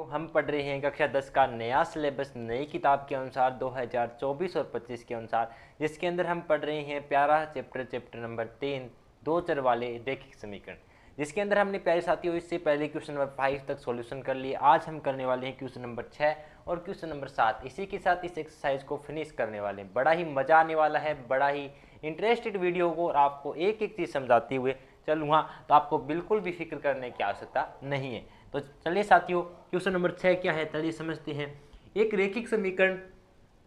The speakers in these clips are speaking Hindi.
हम पढ़ रहे हैं कक्षा 10 का नया सिलेबस नई किताब के अनुसार 2024 और 25 के अनुसार, जिसके अंदर हम पढ़ रहे हैं प्यारा चैप्टर नंबर 3 दो चर वाले रैखिक समीकरण, जिसके अंदर हमने प्यारे साथियों इससे पहले क्वेश्चन नंबर 5 तक सॉल्यूशन कर लिए। आज हम करने वाले हैं क्वेश्चन नंबर 6 और क्वेश्चन नंबर 7। इसी के साथ इस एक्सरसाइज को फिनिश करने वाले हैं। बड़ा ही मज़ा आने वाला है, बड़ा ही इंटरेस्टेड वीडियो को और आपको एक एक चीज़ समझाते हुए चलूँगा, तो आपको बिल्कुल भी फिक्र करने की आवश्यकता नहीं है। तो चलिए साथियों, क्वेश्चन नंबर 6 क्या है, चलिए समझते हैं। एक रैखिक समीकरण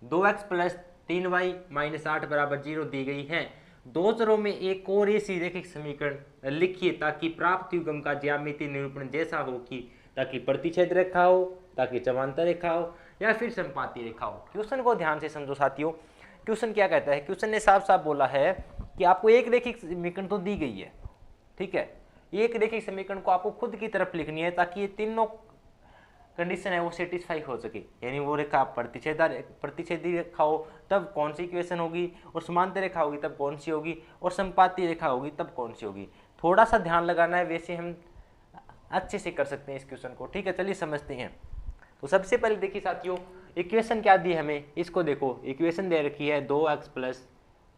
2x + 3y - 8 = 0 दी गई है। दो चरों में एक और ऐसी रैखिक समीकरण लिखिए ताकि प्राप्त युग्म का ज्यामितीय निरूपण जैसा हो कि ताकि प्रतिच्छेद रेखा हो, ताकि समांतर रेखा हो या फिर समपाती रेखा हो। क्वेश्चन को ध्यान से समझो साथियों। क्वेश्चन क्या कहता है? क्वेश्चन ने साफ साफ बोला है कि आपको एक रैखिक समीकरण तो दी गई है, ठीक है। एक रैखिक समीकरण को आपको खुद की तरफ लिखनी है ताकि ये तीनों कंडीशन है वो सेटिस्फाई हो सके। यानी वो रेखा प्रतिच्छेदी रेखा हो तब कौन सी इक्वेशन होगी, और समांतर रेखा होगी तब कौन सी होगी, और समपाती रेखा होगी तब कौन सी होगी। थोड़ा सा ध्यान लगाना है, वैसे हम अच्छे से कर सकते हैं इस क्वेश्चन को, ठीक है। चलिए समझते हैं। तो सबसे पहले देखिए साथियों, इक्वेशन क्या दी हमें, इसको देखो। इक्वेशन दे रखी है 2x +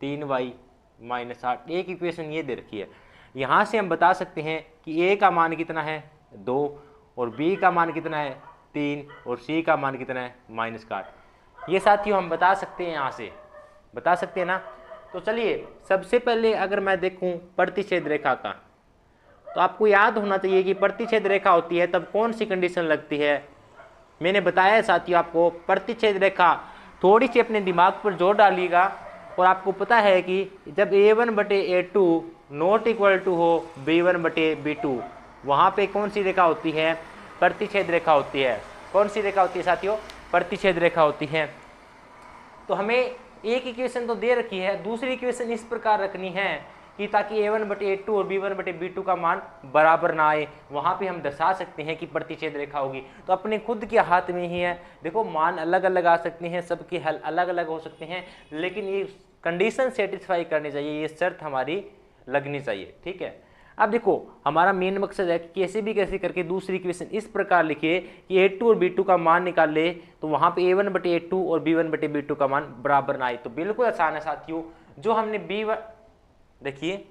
3y - 8। एक इक्वेशन ये दे रखी है। यहाँ से हम बता सकते हैं कि a का मान कितना है 2, और b का मान कितना है 3, और c का मान कितना है -8। ये साथियों हम बता सकते हैं, यहाँ से बता सकते हैं ना। तो चलिए सबसे पहले अगर मैं देखूं प्रतिच्छेद रेखा का, तो आपको याद होना चाहिए कि प्रतिच्छेद रेखा होती है तब कौन सी कंडीशन लगती है। मैंने बताया साथियों आपको, प्रतिच्छेद रेखा थोड़ी सी अपने दिमाग पर जोर डालिएगा, और आपको पता है कि जब a1/a2 नॉट इक्वल टू हो b1/b2, वहाँ पे कौन सी रेखा होती है? प्रतिच्छेद रेखा होती है। कौन सी रेखा होती है साथियों? प्रतिच्छेद रेखा होती है। तो हमें एक इक्वेशन तो दे रखी है, दूसरी इक्वेशन इस प्रकार रखनी है कि ताकि a1/a2 और b1/b2 का मान बराबर ना आए। वहाँ पे हम दर्शा सकते हैं कि प्रतिच्छेद रेखा होगी। तो अपने खुद के हाथ में ही है। देखो मान अलग अलग आ सकते हैं, सबके हल अलग अलग हो सकते हैं, लेकिन ये कंडीशन सेटिस्फाई करनी चाहिए, ये शर्त हमारी लगनी चाहिए, ठीक है। अब देखो हमारा मेन मकसद है कि कैसे भी कैसे करके दूसरी इक्वेशन इस प्रकार लिखिए कि a2 और b2 का मान निकाल ले, तो वहाँ पे a1/a2 और b1/b2 का मान बराबर ना आए। तो बिल्कुल आसान है साथियों। जो हमने b1 देखिए,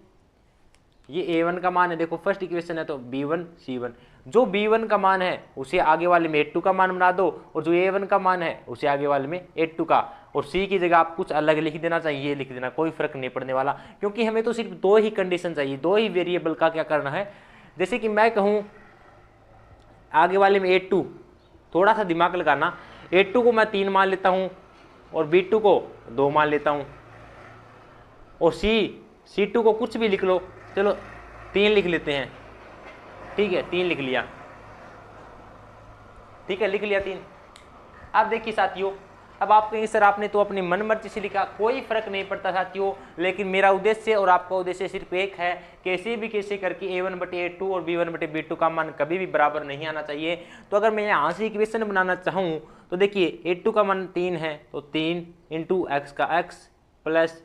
ये a1 का मान है, देखो फर्स्ट इक्वेशन है तो b1 c1, जो b1 का मान है उसे आगे वाले में a2 का मान बना दो, और जो a1 का मान है उसे आगे वाले में a2 का, और c की जगह आप कुछ अलग लिख देना चाहिए, ये लिख देना, कोई फर्क नहीं पड़ने वाला, क्योंकि हमें तो सिर्फ दो ही कंडीशन चाहिए, दो ही वेरिएबल का क्या करना है। जैसे कि मैं कहूँ आगे वाले में a2, थोड़ा सा दिमाग लगाना, a2 को मैं 3 मान लेता हूँ और b2 को 2 मान लेता हूँ, और c2 को कुछ भी लिख लो, चलो 3 लिख लेते हैं, ठीक है, 3 लिख लिया, ठीक है, लिख लिया 3। अब देखिए साथियों, अब आप कहेंगे सर आपने तो अपनी मन मर्जी से लिखा, कोई फर्क नहीं पड़ता साथियों, लेकिन मेरा उद्देश्य और आपका उद्देश्य सिर्फ एक है, कैसे भी कैसे करके a1/a2 और b1/b2 का मान कभी भी बराबर नहीं आना चाहिए। तो अगर मैं यहाँ से इक्वेशन बनाना चाहूँ तो देखिए a2 का मान 3 है, तो 3 × x का x प्लस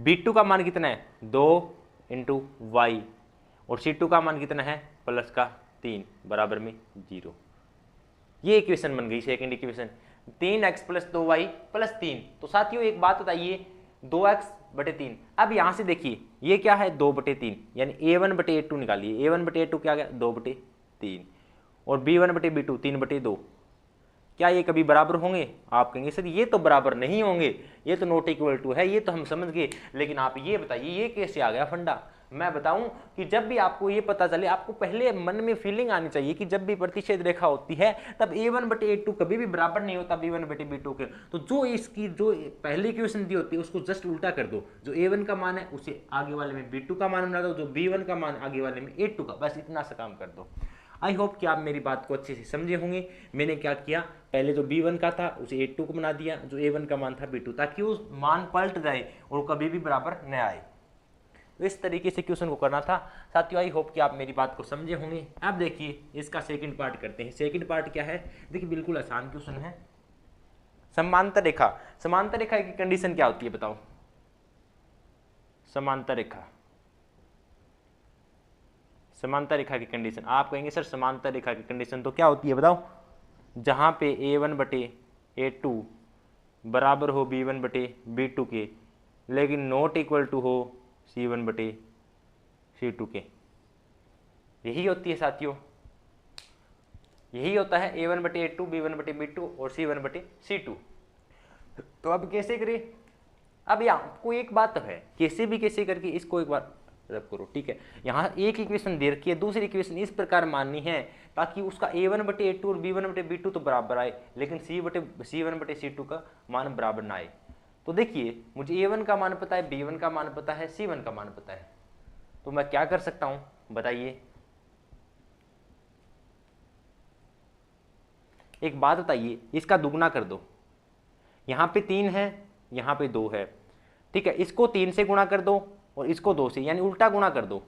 b2 का मान कितना है 2 × y, और c2 का मान कितना है प्लस का 3 बराबर में 0। ये इक्वेशन बन गई सेकंड इक्वेशन, 3x + 2y + 3। तो साथियों एक बात बताइए, 2x/3। अब यहाँ से देखिए ये क्या है 2/3, यानी a1/a2 निकालिए, a1/a2 क्या गया 2/3, और b1/b2 3/2। क्या ये कभी बराबर होंगे? आप कहेंगे सर ये तो बराबर नहीं होंगे, ये तो नॉट इक्वल टू है, ये तो हम समझ गए, लेकिन आप ये बताइए ये कैसे आ गया फंडा। मैं बताऊं कि जब भी आपको ये पता चले, आपको पहले मन में फीलिंग आनी चाहिए कि जब भी प्रतिच्छेद रेखा होती है तब a1/a2 कभी भी बराबर नहीं होता b1/b2 के। तो जो इसकी जो पहली इक्वेशन दी होती है उसको जस्ट उल्टा कर दो, जो a1 का मान है उसे आगे वाले में b2 का मान बना दो, जो b1 का मान आगे वाले में a2 का, बस इतना सा काम कर दो। आई होप कि आप मेरी बात को अच्छे से समझे होंगे। मैंने क्या किया, पहले जो b1 का था उसे a2 को बना दिया, जो a1 का मान था b2, ताकि उस मान पलट जाए और कभी भी बराबर न आए। तो इस तरीके से क्वेश्चन को करना था साथियों। आई होप कि आप मेरी बात को समझे होंगे। अब देखिए इसका सेकंड पार्ट करते हैं। सेकंड पार्ट क्या है, देखिए बिल्कुल आसान क्वेश्चन है। समांतर रेखा, समांतर रेखा की कंडीशन क्या होती है बताओ? समांतर रेखा की कंडीशन। आप कहेंगे सर समांतर रेखा की कंडीशन तो क्या होती है बताओ? जहाँ पे A1 बटे A2 बराबर हो B1 बटे B2 के, लेकिन नॉट इक्वल टू हो C1 बटे C2 के। यही होती है साथियों, यही होता है A1 बटे A2, B1 बटे B2 और C1 बटे C2। तो अब कैसे करें? अब यहाँ कोई एक बात तो है, कैसे भी कैसे करके इसको एक बार रब करो, ठीक है। यहाँ एक इक्वेशन दे रखी है, दूसरी इक्वेशन इस प्रकार माननी है ताकि उसका A1 बटे A2 और B1 बटे B2 तो बराबर आए, लेकिन C1 बटे C2 का मान बराबर ना आए। तो देखिए मुझे A1 का मान पता है, B1 का मान पता है, C1 का मान पता है, तो मैं क्या कर सकता हूँ बताइए? एक बात बताइए, इसका दुगना कर दो। यहाँ पे 3 है, यहाँ पे 2 है, ठीक है। इसको 3 से गुणा कर दो और इसको 2 से, यानी उल्टा गुणा कर दो।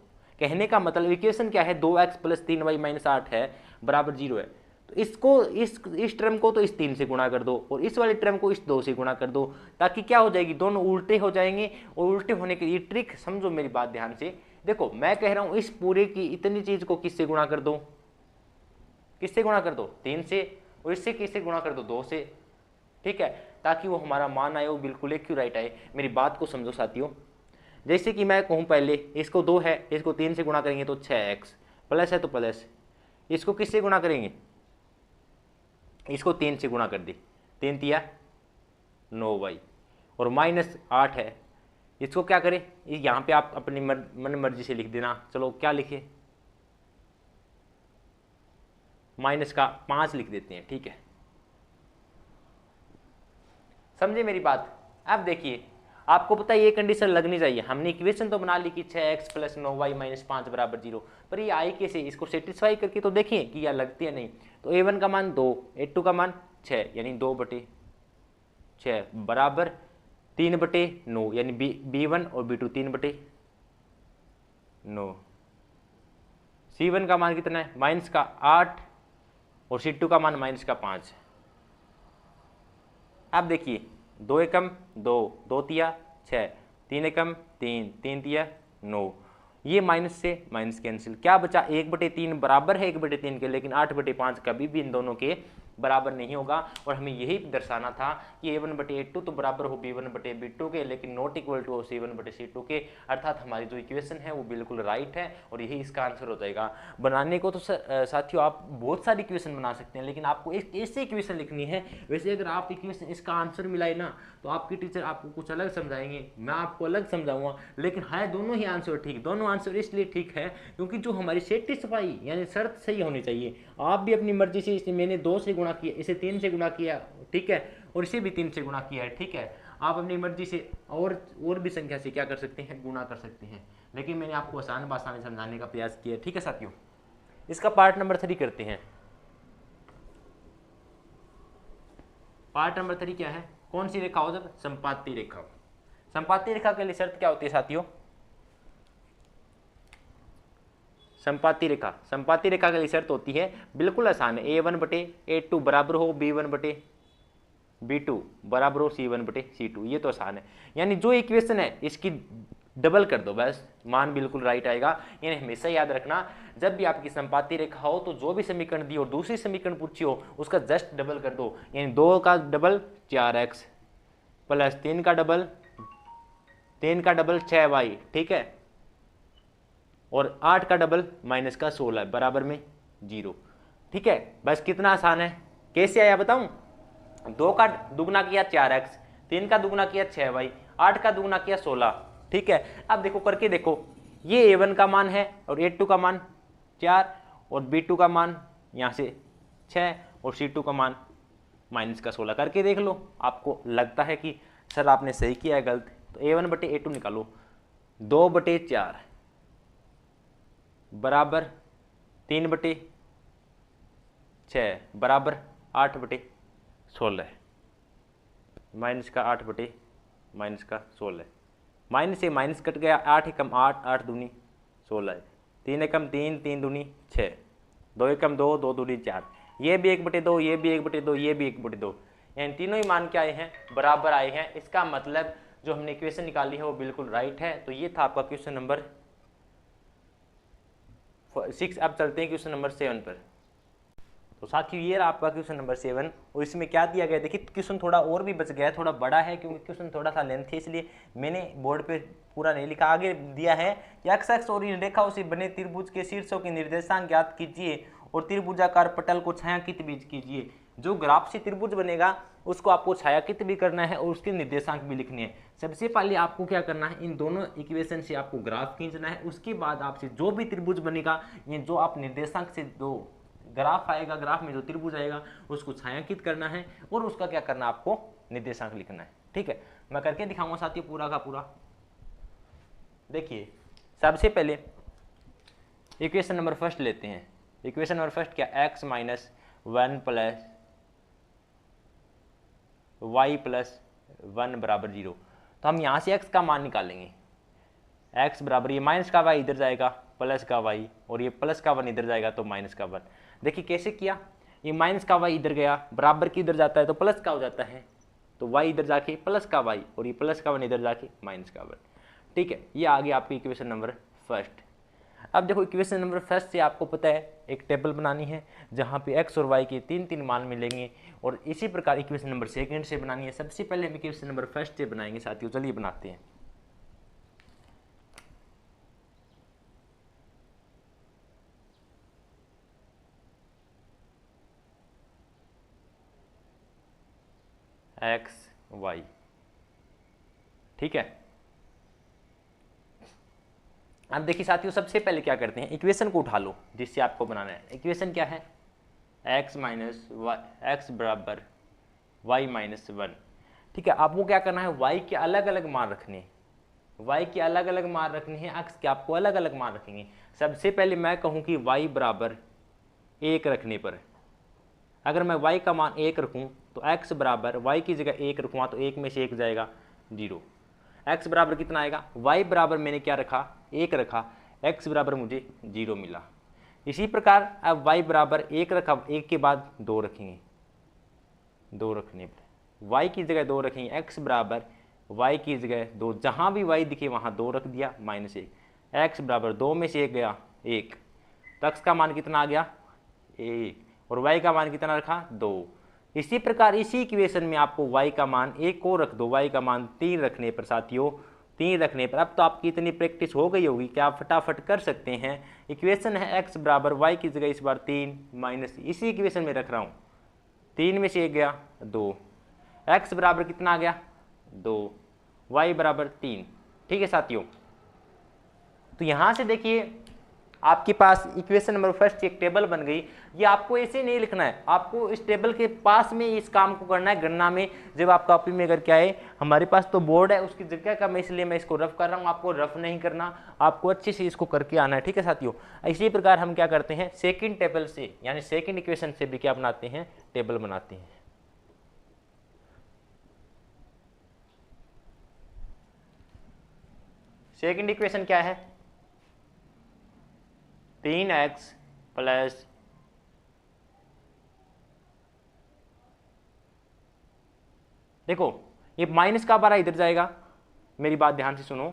कहने का मतलब इक्वेशन क्या है? 2x प्लस 3y माइनस 8 है बराबर 0 है। तो इसको इस टर्म को तो इस 3 से गुणा कर दो और इस वाले टर्म को इस 2 से गुणा कर दो, ताकि क्या हो जाएगी? दोनों उल्टे हो जाएंगे। और उल्टे होने के लिए ट्रिक समझो मेरी बात ध्यान से। देखो मैं कह रहा हूँ इस पूरे की इतनी चीज को किससे गुणा कर दो? किससे गुणा कर दो? 3 से। और इससे किससे गुणा कर दो? 2 से, ठीक है, ताकि वो हमारा मान आए वो बिल्कुल एक्यूरेट आए। मेरी बात को समझो साथियों। जैसे कि मैं कहूँ पहले इसको 2 है, इसको 3 से गुणा करेंगे तो 6x, प्लस है तो प्लस, इसको किससे गुणा करेंगे? इसको 3 से गुणा कर दी, 3 तिया 9y, और माइनस 8 है, इसको क्या करें? यहाँ पे आप अपनी मन मर्जी से लिख देना। चलो क्या लिखे? माइनस का 5 लिख देते हैं, ठीक है। समझे मेरी बात? अब देखिए आपको पता है ये कंडीशन लगनी चाहिए। हमने इक्वेशन तो बना ली कि 6x प्लस 9y माइनस 5 बराबर 0, पर ये आई कैसे? इसको सेटिस्फाई करके तो देखिए कि यह लगती है नहीं। तो A1 का मान 2, A2 का मान 6, यानी 2 बटे 6 बराबर 3 बटे 9, यानी B1 और B2 3 बटे 9। C1 का मान कितना है? माइनस का 8 और C2 का मान माइनस का 5। अब देखिए 2 एकम 2, 2 तिया 6, 3 एकम 3, 3 तिया 9, ये माइनस से माइनस कैंसिल, क्या बचा? 1/3 बराबर है 1/3 के, लेकिन 8/5 कभी भी इन दोनों के बराबर नहीं होगा। और हमें यही दर्शाना था कि A1/A2 तो बराबर हो B1/B2 के, लेकिन नॉट इक्वल टू C1/C2 के, अर्थात हमारी जो इक्वेशन है वो बिल्कुल राइट है और यही इसका आंसर हो जाएगा। बनाने को तो साथियों आप बहुत सारी इक्वेशन बना सकते हैं, लेकिन आपको एक ऐसी इक्वेशन लिखनी है। वैसे अगर आप इक्वेशन इसका आंसर मिलाए ना तो आपकी टीचर आपको कुछ अलग समझाएंगे, मैं आपको अलग समझाऊंगा, लेकिन है दोनों ही आंसर ठीक। दोनों आंसर इसलिए ठीक है क्योंकि जो हमारी सेटिस्फाई यानी शर्त सही होनी चाहिए। आप भी अपनी मर्जी से, इसे मैंने 2 से गुणा किया, इसे 3 से गुणा किया, ठीक है, और इसे भी 3 से गुणा किया है, ठीक है। आप अपनी मर्जी से और भी संख्या से क्या कर सकते हैं? गुणा कर सकते हैं, लेकिन मैंने आपको आसान भाषा में समझाने का प्रयास किया, ठीक है साथियों। इसका पार्ट नंबर 3 करते हैं। पार्ट नंबर 3 क्या है? कौन सी रेखा हो? जब संपाती रेखा। संपाती रेखा के लिए शर्त क्या होती है साथियों? संपाती रेखा, संपाती रेखा के लिए शर्त होती है, बिल्कुल आसान है, A1/A2 बराबर हो B1/B2 बराबर हो C1/C2, ये तो आसान है। यानी जो इक्वेशन है इसकी डबल कर दो, बस मान बिल्कुल राइट आएगा। यानी हमेशा याद रखना, जब भी आपकी संपाती रेखा हो तो जो भी समीकरण दी और दूसरी समीकरण पूछी हो उसका जस्ट डबल कर दो। यानी 2 का डबल 4x प्लस 3 का डबल 6y, ठीक है, और 8 का डबल माइनस का 16 बराबर में 0, ठीक है। बस कितना आसान है। कैसे आया बताऊं? 2 का दुगना किया 4x, 3 का दुगना किया 6y, 8 का दुगना किया 16, ठीक है। अब देखो करके देखो, ये A1 का मान है और A2 का मान 4 और B2 का मान यहाँ से 6 और C2 का मान माइनस का 16, करके देख लो। आपको लगता है कि सर आपने सही किया है गलत, तो A1/A2 निकालो। 2/4 बराबर 3/6 बराबर 8/16, माइनस का 8 माइनस का 16, माइनस से माइनस कट गया, 8 एकम 8, 8 दूनी 16, 3 एकम 3, 3 दूनी 6, 2 एकम 2, 2 दूनी 4, ये भी 1/2, ये भी 1/2, ये भी 1/2, यानी तीनों ही मान क्या आए हैं? बराबर आए हैं। इसका मतलब जो हमने इक्वेशन निकाली है वो बिल्कुल राइट है। तो ये था आपका क्वेश्चन नंबर 6। अब चलते हैं क्वेश्चन नंबर 7 पर। तो साथियों ये रहा आपका क्वेश्चन नंबर 7 और इसमें क्या दिया गया, देखिए क्वेश्चन थोड़ा और भी बच गया है, थोड़ा बड़ा है क्योंकि क्वेश्चन थोड़ा सा लेंथ है, इसलिए मैंने बोर्ड पे पूरा नहीं लिखा। आगे दिया है कि एक्स अक्ष और इन रेखाओं से बने त्रिभुज के शीर्षों के निर्देशांक ज्ञात कीजिए और त्रिभुजाकार पटल को छायांकित भी कीजिए। जो ग्राफ से त्रिभुज बनेगा उसको आपको छायांकित भी करना है और उसके निर्देशांक भी लिखने हैं। सबसे पहले आपको क्या करना है, इन दोनों इक्वेशन से आपको ग्राफ खींचना है। उसके बाद आपसे जो भी त्रिभुज बनेगा, ये जो आप निर्देशांक से जो ग्राफ आएगा, ग्राफ में जो त्रिभुज आएगा उसको छायांकित करना है और उसका क्या करना है, आपको निर्देशांक लिखना है। ठीक है, मैं करके दिखाऊंगा साथियों पूरा का पूरा। देखिए सबसे पहले इक्वेशन नंबर फर्स्ट लेते हैं। इक्वेशन नंबर फर्स्ट क्या, x minus 1 plus y plus 1 बराबर 0। तो हम यहाँ से x का मान निकालेंगे। x बराबर, ये माइनस का y इधर जाएगा, प्लस का y, और ये प्लस का 1 इधर जाएगा तो माइनस का 1। देखिए कैसे किया, ये माइनस का y इधर गया, बराबर की इधर जाता है तो प्लस का हो जाता है, तो y इधर जाके प्लस का y, और ये प्लस का 1 इधर जाके माइनस का 1। ठीक है, ये आ गया आपकी इक्वेशन नंबर फर्स्ट। अब देखो इक्वेशन नंबर फर्स्ट से आपको पता है एक टेबल बनानी है जहाँ पे x और y के 3-3 मान मिलेंगे, और इसी प्रकार इक्वेशन नंबर सेकंड से बनानी है। सबसे पहले हम इक्वेशन नंबर फर्स्ट से बनाएंगे साथियों, चलिए बनाते हैं। x y, ठीक है। अब देखिए साथियों सबसे पहले क्या करते हैं, इक्वेशन को उठा लो जिससे आपको बनाना है। इक्वेशन क्या है, x माइनस वाई, एक्स बराबर y माइनस 1। ठीक है, आपको क्या करना है, y के अलग अलग मान रखने हैं, y के अलग अलग मान रखने हैं, x के आपको अलग अलग मान रखेंगे। सबसे पहले मैं कहूँ कि y बराबर 1 रखने पर, अगर मैं y का मान 1 रखूँ तो x बराबर y की जगह 1 रखूँगा तो 1 में से 1 जाएगा 0। x बराबर कितना आएगा, y बराबर मैंने क्या रखा, 1 रखा, x बराबर मुझे 0 मिला। इसी प्रकार अब y बराबर 1 रखा, 1 के बाद 2 रखेंगे, 2 रखने पर y की जगह 2 रखेंगे, x बराबर y की जगह 2, जहाँ भी y दिखे वहाँ 2 रख दिया, -1। x बराबर 2 में से 1 गया 1, तो x का मान कितना आ गया 1, और y का मान कितना रखा 2। इसी प्रकार इसी इक्वेशन में आपको y का मान 1 को रख दो, y का मान 3 रखने पर साथियों, 3 रखने पर अब तो आपकी इतनी प्रैक्टिस हो गई होगी कि आप फटाफट कर सकते हैं। इक्वेशन है x बराबर y की जगह इस बार 3 माइनस, इसी इक्वेशन में रख रहा हूँ, 3 में से 1 गया 2, x बराबर कितना आ गया 2, y बराबर 3। ठीक है साथियों, तो यहाँ से देखिए आपके पास इक्वेशन नंबर फर्स्ट एक टेबल बन गई। ये आपको ऐसे नहीं लिखना है, आपको इस टेबल के पास में इस काम को करना है गणना में। जब आप कॉपी में अगर क्या है, हमारे पास तो बोर्ड है उसकी जगह का, मैं इसलिए मैं इसको रफ कर रहा हूँ, आपको रफ नहीं करना, आपको अच्छे से इसको करके आना है। ठीक है साथियों, इसी प्रकार हम क्या करते हैं, सेकेंड टेबल से यानी सेकेंड इक्वेशन से भी क्या बनाते हैं, टेबल बनाते हैं। सेकेंड इक्वेशन क्या है, 3x प्लस देखो ये माइनस का 12 इधर जाएगा, मेरी बात ध्यान से सुनो,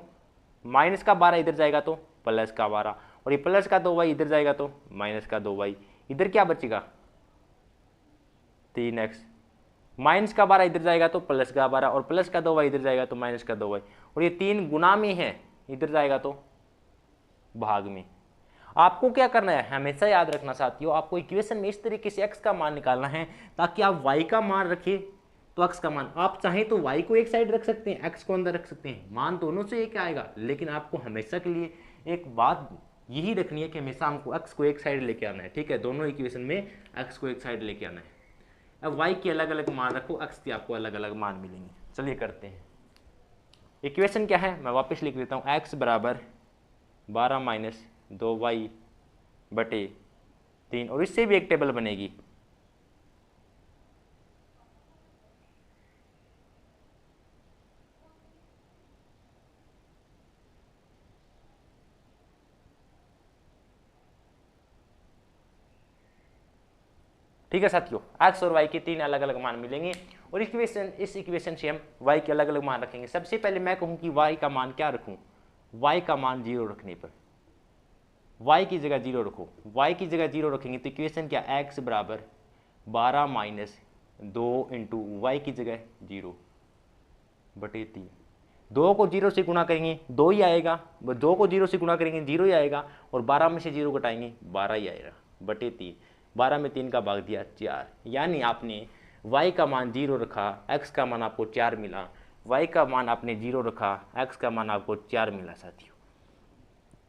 माइनस का 12 इधर जाएगा तो प्लस का 12, और ये प्लस का 2y इधर जाएगा तो माइनस का 2y, इधर क्या बचेगा 3x, माइनस का 12 इधर जाएगा तो प्लस का 12, और प्लस का 2y इधर जाएगा तो माइनस का 2y, और ये 3 गुना में है, इधर जाएगा तो भाग में। आपको क्या करना है, हमेशा याद रखना साथियों, आपको इक्वेशन में इस तरीके से x का मान निकालना है ताकि आप y का मान रखें तो x का मान, आप चाहें तो y को एक साइड रख सकते हैं, x को अंदर रख सकते हैं, मान दोनों से एक आएगा। लेकिन आपको हमेशा के लिए एक बात यही रखनी है कि हमेशा हमको x को एक साइड लेके आना है। ठीक है, दोनों इक्वेशन में x को एक साइड लेके आना है। अब y के अलग अलग मान रखो, x के आपको अलग अलग मान मिलेंगे। चलिए करते हैं। इक्वेशन क्या है, मैं वापस लिख देता हूँ, x बराबर 12 माइनस 2y बटे 3, और इससे भी एक टेबल बनेगी। ठीक है साथियों, x और y के 3 अलग अलग मान मिलेंगे, और इस इक्वेशन से हम y के अलग अलग मान रखेंगे। सबसे पहले मैं कहूँ कि y का मान क्या रखूँ, y का मान 0 रखने पर, y की जगह 0 रखो, y की जगह 0 रखेंगे तो इक्वेशन क्या, x बराबर 12 माइनस 2 इंटू वाई की जगह 0 बटे 3। 2 को 0 से गुणा करेंगे 2 ही आएगा, 2 को 0 से गुणा करेंगे 0 ही आएगा, और 12 में से 0 घटाएंगे 12 ही आएगा बटे 3। 12 में 3 का भाग दिया 4, यानी आपने y का मान 0 रखा, x का मान आपको 4 मिला। y का मान आपने 0 रखा, x का मान आपको 4 मिला साथियों।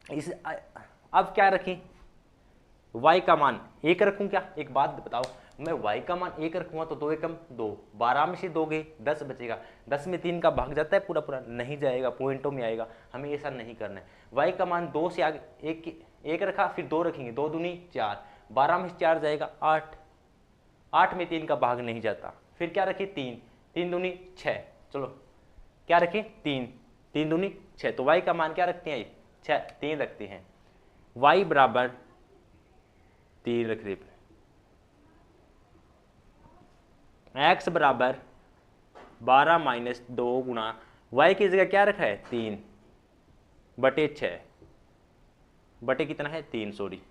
इस अब क्या रखें, y का मान 1 रखूं क्या, एक बात बताओ, मैं y का मान 1 रखूंगा तो 2 एकम 2, 12 में से 2 गए 10 बचेगा, 10 में 3 का भाग जाता है पूरा पूरा, नहीं जाएगा, पॉइंटों में आएगा, हमें ऐसा नहीं करना है। y का मान 2 से आगे एक रखा, फिर 2 रखेंगे, 2 दूनी 4, 12 में से 4 जाएगा 8, 8 में 3 का भाग नहीं जाता, फिर क्या रखे 3, 3 दूनी 6, चलो क्या रखें 3, 3 दूनी 6, तो y का मान क्या रखते हैं 6, 3 रखते हैं, y बराबर 3 रख रहे, x बराबर 12 माइनस 2 गुणा y की जगह क्या रखा है 3 बटे 6, बटे कितना है 3, सॉरी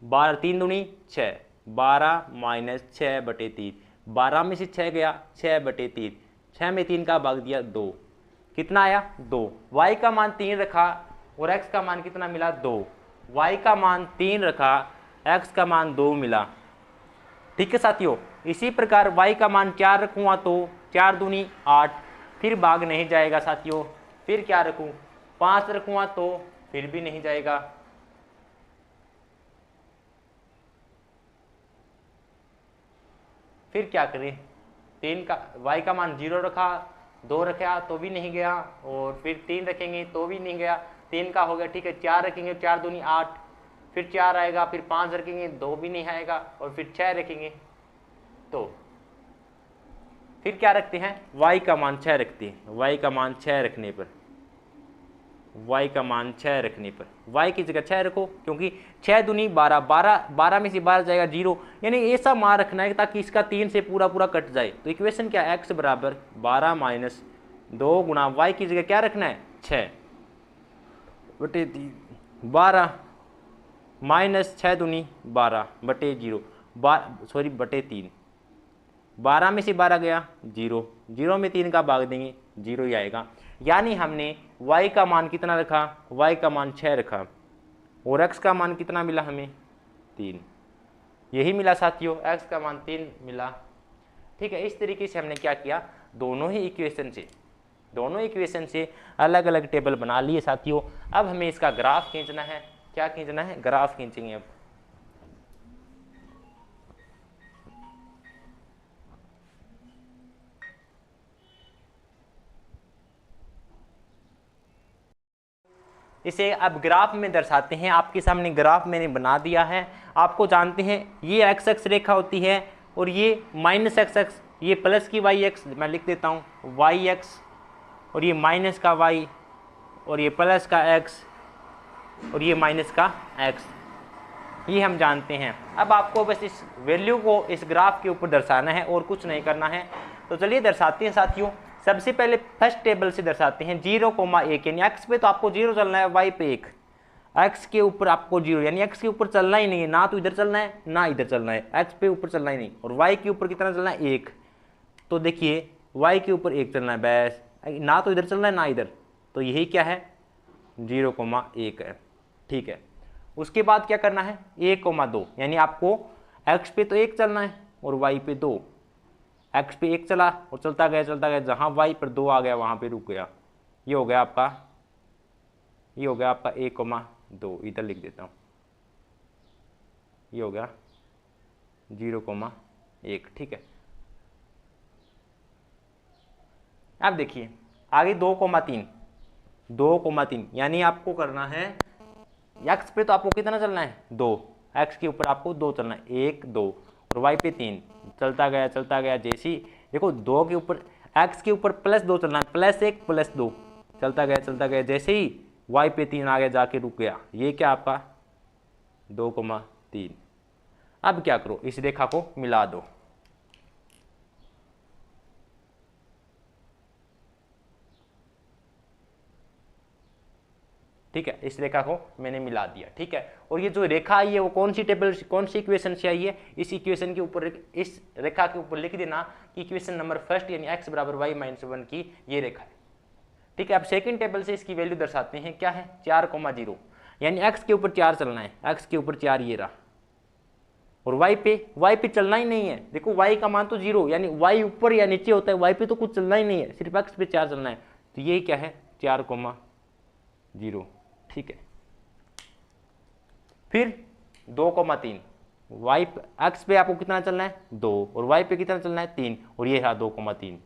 12, 3 दूनी 6, 12 माइनस 6 बटे 3, 12 में से 6 गया 6 बटे 3, 6 में 3 का भाग दिया 2, कितना आया 2। y का मान 3 रखा और x का मान कितना मिला 2, y का मान 3 रखा, x का मान 2 मिला। ठीक है साथियों, इसी प्रकार y का मान 4 रखूँगा तो 4 दूनी 8, फिर भाग नहीं जाएगा साथियों, फिर क्या रखूँ 5 रखूँगा तो फिर भी नहीं जाएगा, फिर क्या करें 3 का y का मान 0 रखा, 2 रखा तो भी नहीं गया, और फिर 3 रखेंगे तो भी नहीं गया, 3 का हो गया, ठीक है 4 रखेंगे, 4 दूनी 8, फिर 4 आएगा, फिर 5 रखेंगे 2 भी नहीं आएगा, और फिर 6 रखेंगे, तो फिर क्या रखते हैं y का मान 6 रखते हैं। y का मान 6 रखने पर, y का मान 6 रखने पर y की जगह 6 रखो, क्योंकि 6 दूनी 12, 12 में से 12 जाएगा 0, यानी ऐसा मान रखना है ताकि इसका 3 से पूरा पूरा कट जाए। तो इक्वेशन क्या x बराबर 12 माइनस 2 गुणा y की जगह क्या रखना है 6 बटे 12 माइनस 6 दूनी 12 बटे 0, सॉरी बटे 3, 12 में से 12 गया 0, 0 में 3 का भाग देंगे 0 ही आएगा, यानी हमने y का मान कितना रखा, y का मान 6 रखा, और x का मान कितना मिला हमें 3, यही मिला साथियों, x का मान 3 मिला। ठीक है, इस तरीके से हमने क्या किया, दोनों ही इक्वेशन से अलग अलग टेबल बना लिए साथियों। अब हमें इसका ग्राफ खींचना है, क्या खींचना है, ग्राफ खींचेंगे। अब इसे अब ग्राफ में दर्शाते हैं, आपके सामने ग्राफ मैंने बना दिया है। आपको जानते हैं ये एक्स एक्स रेखा होती है और ये माइनस एक्स एक्स, ये प्लस की वाई एक्स, मैं लिख देता हूँ वाई एक्स, और ये माइनस का वाई, और ये प्लस का एक्स, और ये माइनस का एक्स, ये हम जानते हैं। अब आपको बस इस वैल्यू को इस ग्राफ के ऊपर दर्शाना है और कुछ नहीं करना है। तो चलिए दर्शाते हैं साथियों। सबसे पहले फर्स्ट टेबल से दर्शाते हैं 0,1, यानी एक्स पे तो आपको 0 चलना है, वाई पे 1, एक्स के ऊपर आपको 0, यानी एक्स के ऊपर चलना ही नहीं है, ना तो इधर चलना है ना इधर चलना है, एक्स पे ऊपर चलना ही नहीं, और वाई के ऊपर कितना चलना है 1, तो देखिए वाई के ऊपर 1 चलना है बस, ना तो इधर चलना है ना इधर, तो यही क्या है 0,1 है। ठीक है, उसके बाद क्या करना है 1,2, यानी आपको एक्स पे तो 1 चलना है और वाई पे 2, एक्स पे 1 चला और चलता गया, जहाँ वाई पर 2 आ गया वहाँ पे रुक गया, ये हो गया आपका 1,2, इधर लिख देता हूँ, ये हो गया 0,1। ठीक है, अब देखिए आगे 2,3, यानी आपको करना है एक्स पे तो आपको कितना चलना है 2, एक्स के ऊपर आपको 2 चलना है, 1 2, और वाई पे 3, चलता गया, जैसी देखो 2 के ऊपर एक्स के ऊपर +2 चलना है, +1 +2, चलता गया, जैसे ही वाई पे 3 आगे जाके रुक गया, ये क्या आपका 2,3। अब क्या करो, इस रेखा को मिला दो, ठीक है, इस रेखा को मैंने मिला दिया। ठीक है, और ये जो रेखा आई है वो कौन सी टेबल, कौन सी इक्वेशन से आई है, इस इक्वेशन के ऊपर, इस रेखा के ऊपर लिख देना कि इक्वेशन नंबर फर्स्ट यानी x बराबर y माइनस 1 की ये रेखा है। ठीक है, अब सेकंड टेबल से इसकी वैल्यू दर्शाते हैं, क्या है 4,0 यानी x के ऊपर 4 चलना है, x के ऊपर 4 ये रहा, और y पे चलना ही नहीं है। देखो y का मान तो 0 यानी y ऊपर या नीचे होता है, y पे तो कुछ चलना ही नहीं है, सिर्फ x पे 4 चलना है। तो ये क्या है 4,0। ठीक है, फिर 2,3 y x पे आपको कितना चलना है 2 और y पे कितना चलना है 3 और ये रहा 2,3।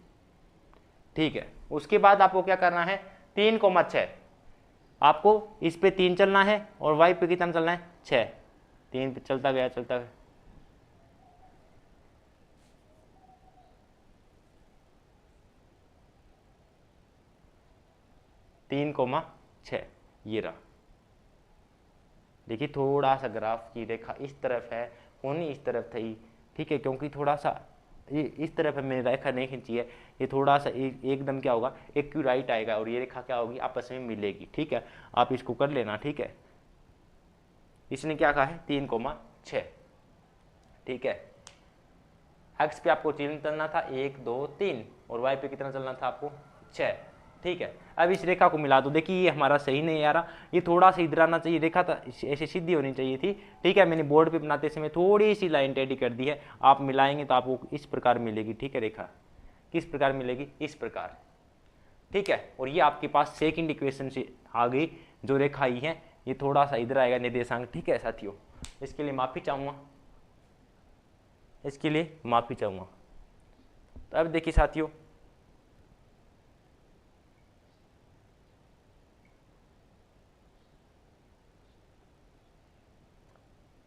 ठीक है, उसके बाद आपको क्या करना है 3,6 आपको इस पे 3 चलना है और y पे कितना चलना है 6, 3 पे चलता गया 3,6 ये रहा। देखिए थोड़ा सा ग्राफ की रेखा इस तरफ है, होनी इस तरफ थी। ठीक है, क्योंकि थोड़ा सा ये इस तरफ है, मैंने रेखा नहीं खींची है, ये थोड़ा सा एकदम क्या होगा एक्यूराइट आएगा और ये रेखा क्या होगी आपस में मिलेगी। ठीक है, आप इसको कर लेना। ठीक है, इसने क्या कहा है 3,6। ठीक है, एक्स पे आपको 3 चलना था 1 2 3 और वाई पे कितना चलना था आपको 6। ठीक है, अब इस रेखा को मिला दो। देखिए ये हमारा सही नहीं आ रहा, ये थोड़ा सा इधर आना चाहिए, रेखा था ऐसे सीधी होनी चाहिए थी। ठीक है, मैंने बोर्ड पे बनाते समय थोड़ी सी लाइन टेढ़ी कर दी है, आप मिलाएंगे तो आपको इस प्रकार मिलेगी। ठीक है, रेखा किस प्रकार मिलेगी, इस प्रकार। ठीक है, और ये आपके पास सेकंड इक्वेशन से आ गई जो रेखा आई है, ये थोड़ा सा इधर आएगा निर्देशांक। ठीक है साथियों, इसके लिए माफ़ी चाहूँगा, इसके लिए माफ़ी चाहूँगा। तो अब देखिए साथियों,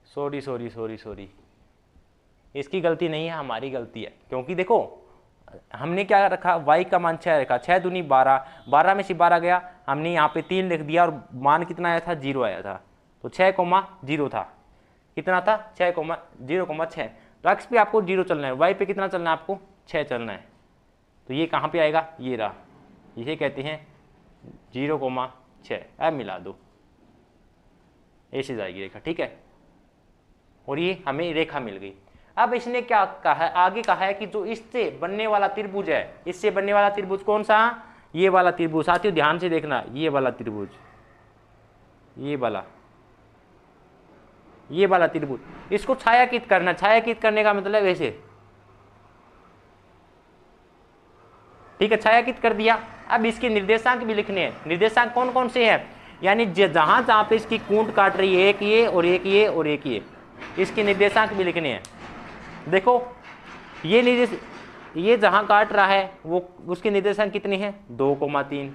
सॉरी, इसकी गलती नहीं है, हमारी गलती है। क्योंकि देखो हमने क्या रखा, y का मान 6 रखा, 6 दूनी 12, 12 में से 12 गया, हमने यहाँ पे 3 लिख दिया और मान कितना आया था 0 आया था, तो 6,0 था। कितना था 6,0,6। तो x पे आपको 0 चलना है, y पे कितना चलना है आपको 6 चलना है। तो ये कहाँ पे आएगा, ये रहा, इसे कहते हैं 0,6। अब मिला दो, ऐसे जाएगी रेखा। ठीक है, और ये हमें रेखा मिल गई। अब इसने क्या कहा है, आगे कहा है कि जो इससे बनने वाला त्रिभुज है, इससे बनने वाला त्रिभुज कौन सा, ये वाला त्रिभुज। साथियों ध्यान से देखना, ये वाला त्रिभुज, ये वाला त्रिभुज, इसको छायांकित करना। छायांकित करने का मतलब ऐसे, ठीक है, छायांकित कर दिया। अब इसके निर्देशांक भी लिखने हैं। निर्देशांक कौन कौन से हैं, यानी जहां जहां पे इसकी कूंट काट रही है, एक ये और एक ये और एक ये, इसके निर्देशांक भी लिखने हैं। देखो ये जहां काट रहा है वो उसके निर्देशांक कितने हैं 2,3,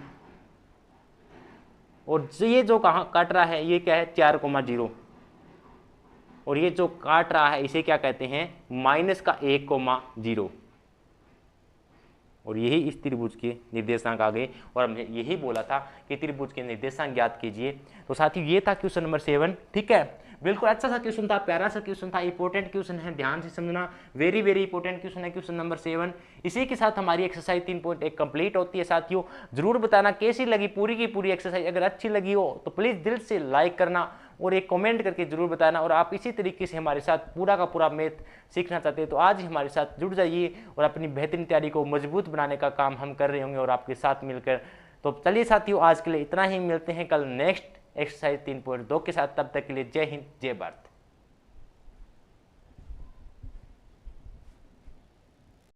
और ये जो कहां काट रहा है ये क्या है 4,0, और ये जो काट रहा है इसे क्या कहते हैं -1,0, और यही इस त्रिभुज के निर्देशांक आ गए। और हमने यही बोला था कि त्रिभुज के निर्देशांक ज्ञात कीजिए। तो साथियों ये था क्वेश्चन नंबर 7। ठीक है, बिल्कुल अच्छा सा क्वेश्चन था, प्यारा सा क्वेश्चन था, इंपॉर्टेंट क्वेश्चन है, ध्यान से समझना, वेरी वेरी इंपॉर्टेंट क्वेश्चन है क्वेश्चन नंबर 7। इसी के साथ हमारी एक्सरसाइज 3.1 कंप्लीट होती है। साथियों जरूर बताना कैसी लगी पूरी की पूरी एक्सरसाइज। अगर अच्छी लगी हो तो प्लीज़ दिल से लाइक करना और एक कमेंट करके जरूर बताना। और आप इसी तरीके से हमारे साथ पूरा का पूरा मैथ सीखना चाहते हैं तो आज ही हमारे साथ जुड़ जाइए और अपनी बेहतरीन तैयारी को मजबूत बनाने का काम हम कर रहे होंगे और आपके साथ मिलकर। तो चलिए साथियों आज के लिए इतना ही, मिलते हैं कल नेक्स्ट एक्सरसाइज 3.2 के साथ। तब तक के लिए जय हिंद जय भारत।